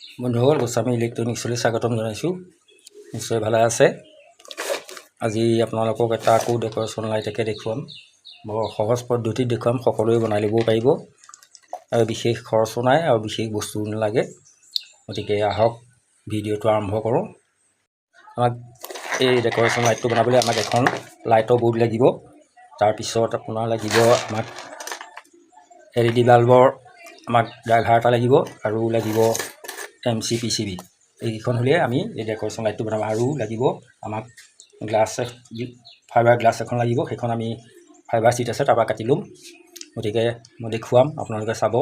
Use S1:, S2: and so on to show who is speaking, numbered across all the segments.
S1: বন্ধুসকল, গোস্বামী ইলেক্ট্ৰনিক্সলৈ স্বাগতম জনাইছোঁ। নিশ্চয় ভালে আছে। আজি আপোনালোকক এটা আকৌ ডেকৰেশ্যন লাইটকে দেখুৱাম। বৰ সহজ পদ্ধতিত দেখুৱাম, সকলোৱে বনাই ল'ব পাৰিব আৰু বিশেষ খৰচো নাই আৰু বিশেষ বস্তু নালাগে। গতিকে আহক ভিডিঅ'টো আৰম্ভ কৰোঁ। আমাক এই ডেকৰেশ্যন লাইটটো বনাবলৈ আমাক এখন লাইটৰ বৰ্ড লাগিব। তাৰপিছত আপোনাৰ লাগিব আমাক LED বাল্বৰ, আমাক ড্ৰাইভাৰ এটা লাগিব আৰু লাগিব MC PCB। এইকেইখন হ'লে আমি এই ডেকৰেশ্যন লাইটটো বনাম। আৰু লাগিব আমাক গ্লাছ, ফাইবাৰ গ্লাছ এখন লাগিব। সেইখন আমি ফাইবাৰ চিট আছে তাৰপৰা কাটি ল'ম। গতিকে মই দেখুৱাম, আপোনালোকে চাব।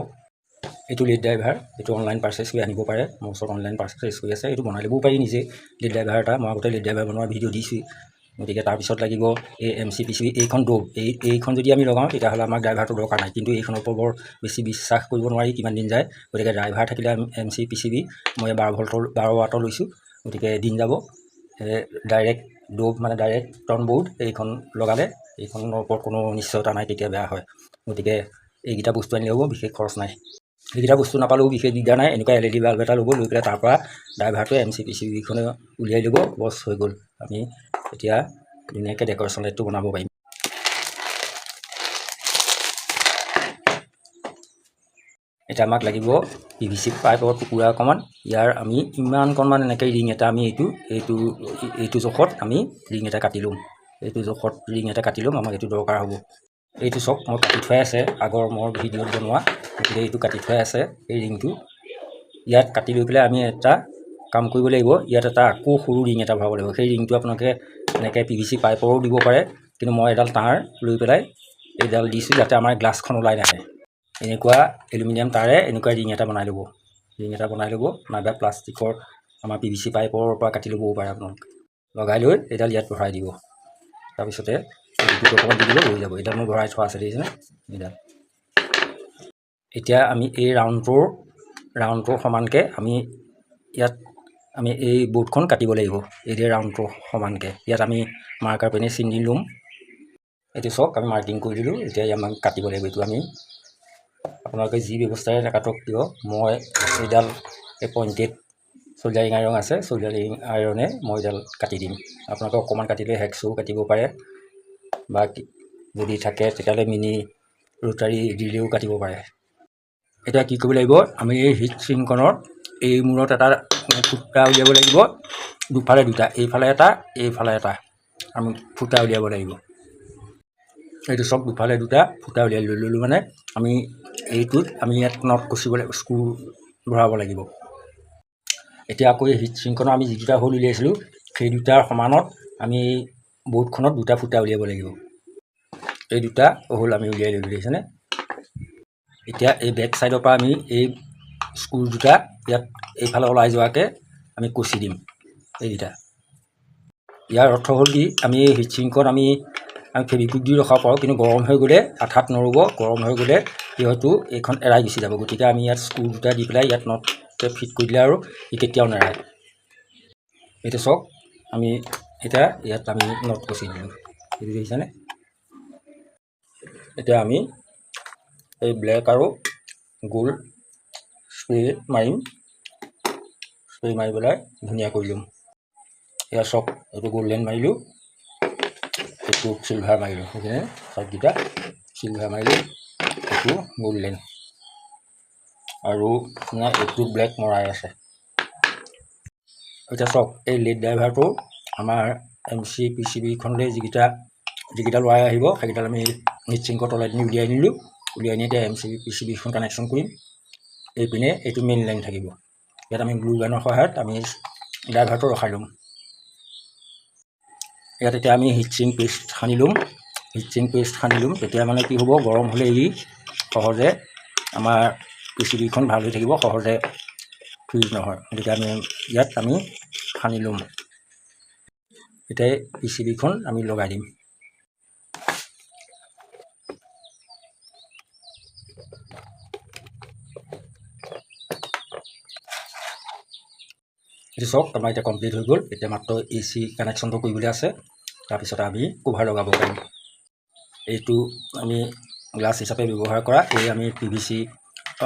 S1: এইটো লেড ড্ৰাইভাৰ, এইটো অনলাইন পাৰ্চেছ কৰি আনিব পাৰে। মোৰ ওচৰত অনলাইন পাৰ্চেছ কৰি আছে। এইটো বনাই ল'বও পাৰি নিজে লেড ড্ৰাইভাৰ এটা। মই আগতে লেড ড্ৰাইভাৰ বনোৱাৰ ভিডিঅ' দিছোঁ। গতিকে তাৰপিছত লাগিব এই MC PCB। এইখন ডোব, এইখন যদি আমি লগাওঁ তেতিয়াহ'লে আমাক ড্ৰাইভাৰটো দৰকাৰ নাই। কিন্তু এইখনৰ ওপৰত বৰ বেছি বিশ্বাস কৰিব নোৱাৰি কিমান দিন যায়। গতিকে ড্ৰাইভাৰ থাকিলে MC PCB মই 12 ৱাটৰ লৈছোঁ। গতিকে দিন যাব। ডাইৰেক্ট ডোব মানে ডাইৰেক্ট টন বৰ্ড এইখন লগালে এইখনৰ ওপৰত কোনো নিশ্চয়তা নাই, কেতিয়া বেয়া হয়। গতিকে এইকেইটা বস্তু আনিলে হ'ব, বিশেষ খৰচ নাই। এইকেইটা বস্তু নাপালেও বিশেষ দিগদাৰ নাই। এনেকুৱা LED বাল্ব এটা ল'ব, লৈ পেলাই তাৰপৰা ড্ৰাইভাৰটোৱে MC PCBখনে উলিয়াই ল'ব, বছ হৈ গ'ল। আমি এতিয়া ধুনীয়াকৈ ডেকৰেশ্যন লাইটটো বনাব পাৰিম। এতিয়া আমাক লাগিব PVC পাইপৰ টুকুৰা অকণমান। ইয়াৰ আমি ইমানকণমান এনেকৈ ৰিং এটা আমি এইটো জোখত আমি ৰিং এটা কাটি ল'ম। এইটো জোখত ৰিং এটা কাটি ল'ম, আমাক এইটো দৰকাৰ হ'ব। এইটো চক মই কাটি থোৱাই আছে, আগৰ মোৰ ভিডিঅ'ত বনোৱা। গতিকে এইটো কাটি থোৱাই আছে এই ৰিংটো। ইয়াত কাটি লৈ পেলাই আমি এটা কাম কৰিব লাগিব। ইয়াত এটা আকৌ সৰু ৰিং এটা ভৰাব লাগিব। সেই ৰিংটো আপোনালোকে এনেকৈ PVC পাইপৰো দিব পাৰে, কিন্তু মই এডাল তাঁৰ লৈ পেলাই এইডাল দিছোঁ যাতে আমাৰ গ্লাছখন ওলাই নাহে। এনেকুৱা এলুমিনিয়াম তাৰে এনেকুৱা ৰিং এটা বনাই ল'ব। ৰিং এটা বনাই ল'ব, নাইবা প্লাষ্টিকৰ আমাৰ PVC পাইপৰ পৰা কাটি ল'বও পাৰে আপোনালোকে। লগাই লৈ এইডাল ইয়াত ভৰাই দিব। তাৰপিছতে এইটো অকণমান দি দিলে হৈ যাব। এইডাল মই ভৰাই থোৱা আছে, দেখিছেনে এইডাল। এতিয়া আমি এই ৰাউণ্ডটোৰ সমানকৈ ইয়াত আমি এই বৰ্ডখন কাটিব লাগিব। এই ৰাউণ্ডটোৰ সমানকৈ ইয়াত আমি মাৰ্কাৰ পেনে চিন দি ল'ম। এইটো চাওক, আমি মাৰ্কিং কৰি দিলোঁ। এতিয়া আমাক কাটিব লাগিব। এইটো আমি আপোনালোকে যি ব্যৱস্থাৰে নাকাটক কিয়, মই এইডাল পইণ্টেড চ'ল্ডাৰিং আইৰণ আছে, চ'ল্ডাৰিং আইৰণে মই এইডাল কাটি দিম। আপোনালোকে অকণমান কাটিলে হেকচেও কাটিব পাৰে, বা যদি থাকে তেতিয়াহ'লে মিনি ৰোটাৰী দিলেও কাটিব পাৰে। এতিয়া কি কৰিব লাগিব, আমি এই হিট চিংখনৰ এই মূৰত এটা ফুটা উলিয়াব লাগিব। দুফালে দুটা, এইফালে এটা এইফালে এটা আমি ফুটা উলিয়াব লাগিব। এইটো চব দুফালে দুটা ফুটা উলিয়াই ল'লোঁ। মানে আমি এইটোত আমি ইয়াত নট কচিব লাগিব, স্ক্ৰু ভৰাব লাগিব। এতিয়া আকৌ এই হিট চিংখনৰ আমি যি দুটা হোল উলিয়াইছিলোঁ সেই দুটাৰ সমানত আমি বৰ্ডখনত দুটা ফুটা উলিয়াব লাগিব। এই দুটা হোল আমি উলিয়াই ল'লোঁ, দেখিছেনে। এতিয়া এই বেক চাইডৰ পৰা আমি এই স্ক্ৰু দুটা ইয়াত এইফালে ওলাই যোৱাকৈ আমি কচি দিম এইকেইটা। ইয়াৰ অৰ্থ হ'ল কি, আমি এই হিট চিংকত আমি ফেভিকুইক দি ৰখাব পাৰোঁ, কিন্তু গৰম হৈ গ'লে আঠাত নৰ'ব। গৰম হৈ গ'লে কি হয়তো এইখন এৰাই গুচি যাব। গতিকে আমি ইয়াত স্ক্ৰু দুটা দি পেলাই ইয়াত নটকে ফিট কৰি দিলে আৰু ই কেতিয়াও নেৰায়। এইটো চাওক, আমি এতিয়া ইয়াত আমি নট কচি দিলোঁ, এইটো দেখিছেনে। এতিয়া আমি এই ব্লেক আৰু গোল্ড স্প্ৰে মাৰিম। স্প্ৰে মাৰি পেলাই ধুনীয়া কৰি ল'ম। এয়া চক, এইটো গল্ডেন মাৰিলোঁ, এইটো চিলভাৰ মাৰিলোঁ। সেইকাৰণে চাইডকেইটা চিলভাৰ মাৰিলোঁ, এইটো গল্ডেন, আৰু এইটো ব্লেক মৰাই আছে। এতিয়া চাওক, এই লেড ড্ৰাইভাৰটো আমাৰ MC PCBখনলৈ যিকেইটা ৱায়াৰ আহিব সেইকেইডাল আমি হিট চিংকৰ তলেদি উলিয়াই নিলোঁ। উলিয়াই নি এতিয়া MC PCBখন কানেকশ্যন কৰিম। এইপিনে এইটো মেইন লাইন থাকিব। ইয়াত আমি গ্লু গানৰ সহায়ত আমি ড্ৰাইভাৰটো ৰখাই ল'ম। ইয়াত এতিয়া আমি হিট চিং পেষ্ট সানি ল'ম। তেতিয়া মানে কি হ'ব, গৰম হ'লে ই সহজে আমাৰ PCBখন ভাল হৈ থাকিব, সহজে ফ্ৰিজ নহয়। গতিকে ইয়াত আমি সানি ল'ম। এতিয়া PCBখন আমি লগাই দিম। এইটো চাওক, আমাৰ এতিয়া কমপ্লিট হৈ গ'ল। এতিয়া মাত্ৰ AC কানেকশ্যনটো কৰিবলৈ আছে, তাৰপিছত আমি কভাৰ লগাব পাৰিম। এইটো আমি গ্লাছ হিচাপে ব্যৱহাৰ কৰা, এই আমি PVC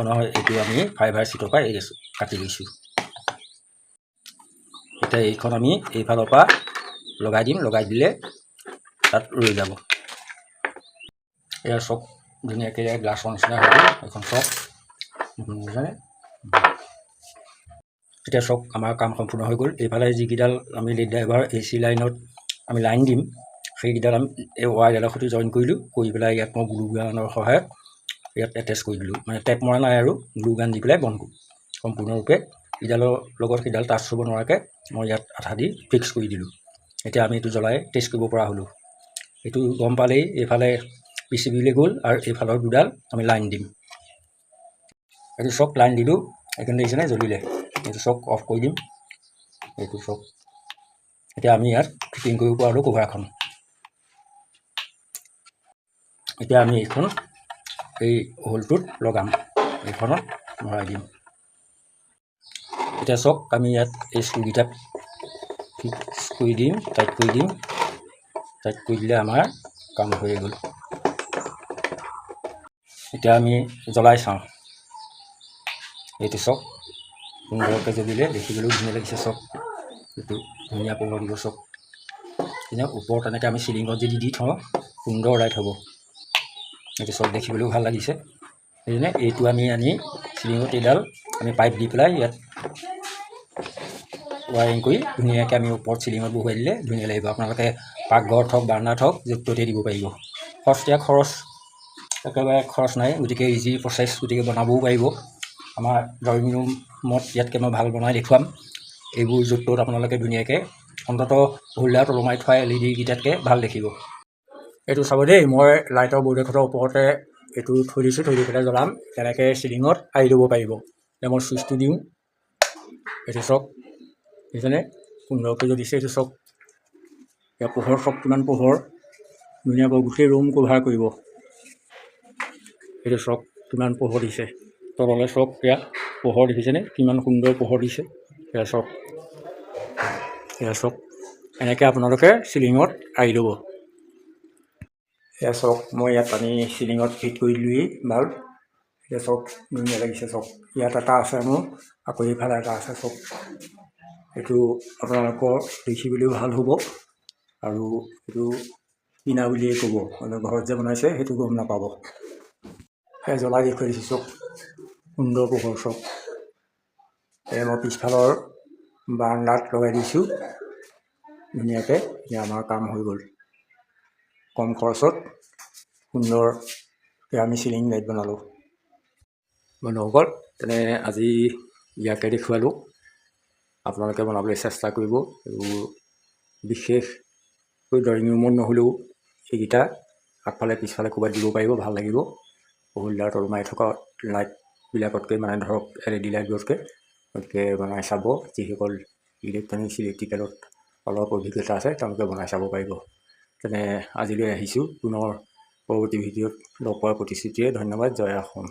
S1: নহয়, এইটো আমি ফাইবাৰ চিটৰ পৰা কাটি লৈছোঁ। এতিয়া এইখন আমি এইফালৰ পৰা লগাই দিম, লগাই দিলে তাত ৰৈ যাব। এয়া চক ধুনীয়াকৈ গ্লাছৰ নিচিনা হৈ গ'ল এইখন চক, বুজিছানে? এতিয়া চক আমাৰ কাম সম্পূৰ্ণ হৈ গ'ল। এইফালে যিকেইডাল আমি লেড ড্ৰাইভাৰ AC লাইনত আমি লাইন দিম, সেইকেইডাল আমি এই ৱাৰডালৰ সৈতে জইন কৰিলোঁ, কৰি পেলাই ইয়াত মই গ্লু গানৰ সহায়ত ইয়াত এটেচ কৰি দিলোঁ, মানে টেপ মৰা নাই আৰু গ্লু গান দি পেলাই বন্ধ সম্পূৰ্ণৰূপে ইডালৰ লগত সিডাল টাচ হ'ব নোৱাৰাকৈ মই ইয়াত আঠা দি ফিক্স কৰি দিলোঁ। এতিয়া আমি এইটো জ্বলাই টেষ্ট কৰিব পৰা হ'লোঁ। এইটো গম পালেই এইফালে PCBলৈ গ'ল আৰু এইফালৰ দুডাল আমি লাইন দিম। এইটো চক লাইন দিলোঁ, এইখিনি দেখিছেনে জ্বলিলে। এইটো চক অফ কৰি দিম, এইটো চক। এতিয়া আমি ইয়াত ফিটিং কৰিব পৰা হ'লোঁ কভাৰখন। এতিয়া আমি এইখন এই হোলটোত লগাম, এইখনত ভৰাই দিম। এতিয়া চক আমি ইয়াত এই স্ক্ৰুকেইটা ফিক্স কৰি দিম, টাইট কৰি দিম। টাইট কৰি দিলে আমাৰ কাম হৈ গ'ল। এতিয়া আমি জ্বলাই চাওঁ। এইটো চক সুন্দৰকৈ জ্বলিলে, দেখিবলৈও ধুনীয়া লাগিছে চক। এইটো ধুনীয়া পোহৰ দিব চক। এনে ওপৰত এনেকৈ আমি চিলিঙত যদি দি থওঁ সুন্দৰ লাইট হ'ব। এইটো চক দেখিবলৈও ভাল লাগিছে। সেইকাৰণে এইটো আমি আনি চিলিঙত এইডাল আমি পাইপ দি পেলাই ইয়াত ৱায়াৰিং কৰি ধুনীয়াকৈ আমি ওপৰত চিলিঙত বহুৱাই দিলে ধুনীয়া লাগিব। আপোনালোকে পাকঘৰত হওক, বাৰ্ণাত হওক, য'ত ত'তে দিব পাৰিব। সস্তীয়া খৰচ, একেবাৰে খৰচ নাই, গতিকে ইজি প্ৰচেছ, গতিকে বনাবও পাৰিব। আমাৰ ড্ৰয়িং ৰুমত ইয়াতকৈ মই ভাল বনাই দেখুৱাম। এইবোৰ য'ত ত'ত আপোনালোকে ধুনীয়াকৈ অন্ততঃ হোল্ডাৰত ওলমাই থোৱা LED কেইটাতকৈ ভাল দেখিব। এইটো চাব দেই, মই লাইটৰ বৰ্ড এখনৰ ওপৰতে এইটো থৈ দিছোঁ, থৈ দি পেলাই জ্বলাম। তেনেকৈ চিলিঙত আঁৰি ল'ব পাৰিব। এতিয়া মই চুইচটো দিওঁ, এইটো চক দেখিছেনে সুন্দৰকৈ জ্বলিছে। এইটো চক এতিয়া পোহৰ চক কিমান পোহৰ, ধুনীয়াকৈ গোটেই ৰুম কভাৰ কৰিব। এইটো চক কিমান পোহৰ দিছে, তললৈ চক এয়া পোহৰ দেখিছেনে কিমান সুন্দৰ পোহৰ দিছে। এয়া চক, এয়া চক এনেকৈ আপোনালোকে চিলিঙত আঁৰি ল'ব। এয়া চক মই ইয়াত আনি চিলিঙত ফিট কৰি দিলোঁহি বাল্ব। এতিয়া চক ধুনীয়া লাগিছে চক। ইয়াত এটা আছে মোৰ, আকৌ এইফালে এটা আছে চক। এইটো আপোনালোকৰ দেখিবলৈও ভাল হ'ব আৰু এইটো কিনা বুলিয়েই ক'ব, মানে ঘৰত যে বনাইছে সেইটো গম নাপাব। সেই জ্বলাই দেখুৱাই দিছোঁ চক, সুন্দৰ পোহৰ চক। মই পিছফালৰ বাৰান্দাত লগাই দিছোঁ ধুনীয়াকৈ। এতিয়া আমাৰ কাম হৈ গ'ল। কম খৰচত সুন্দৰকৈ আমি চিলিং লাইট বনালোঁ। বন্ধুসকল, তেনে আজি ইয়াকে দেখুৱালোঁ। আপোনালোকে বনাবলৈ চেষ্টা কৰিব। এইবোৰ বিশেষকৈ ড্ৰয়িং ৰুমত নহ'লেও এইকেইটা আগফালে পিছফালে ক'ৰবাত দিব পাৰিব, ভাল লাগিব। হোল্ডাৰত ওলমাই থকা লাইটবিলাকতকৈ, মানে ধৰক LED লাইটবোৰতকৈ। গতিকে বনাই চাব। যিসকল ইলেক্ট্ৰনিক্স ইলেক্ট্ৰিকেলত অলপ অভিজ্ঞতা আছে তেওঁলোকে বনাই চাব পাৰিব। তেনে আজিলৈ আহিছোঁ। পুনৰ পৰৱৰ্তী ভিডিঅ'ত লগ পোৱাৰ প্ৰতিশ্ৰুতিৰে ধন্যবাদ। জয় অসম।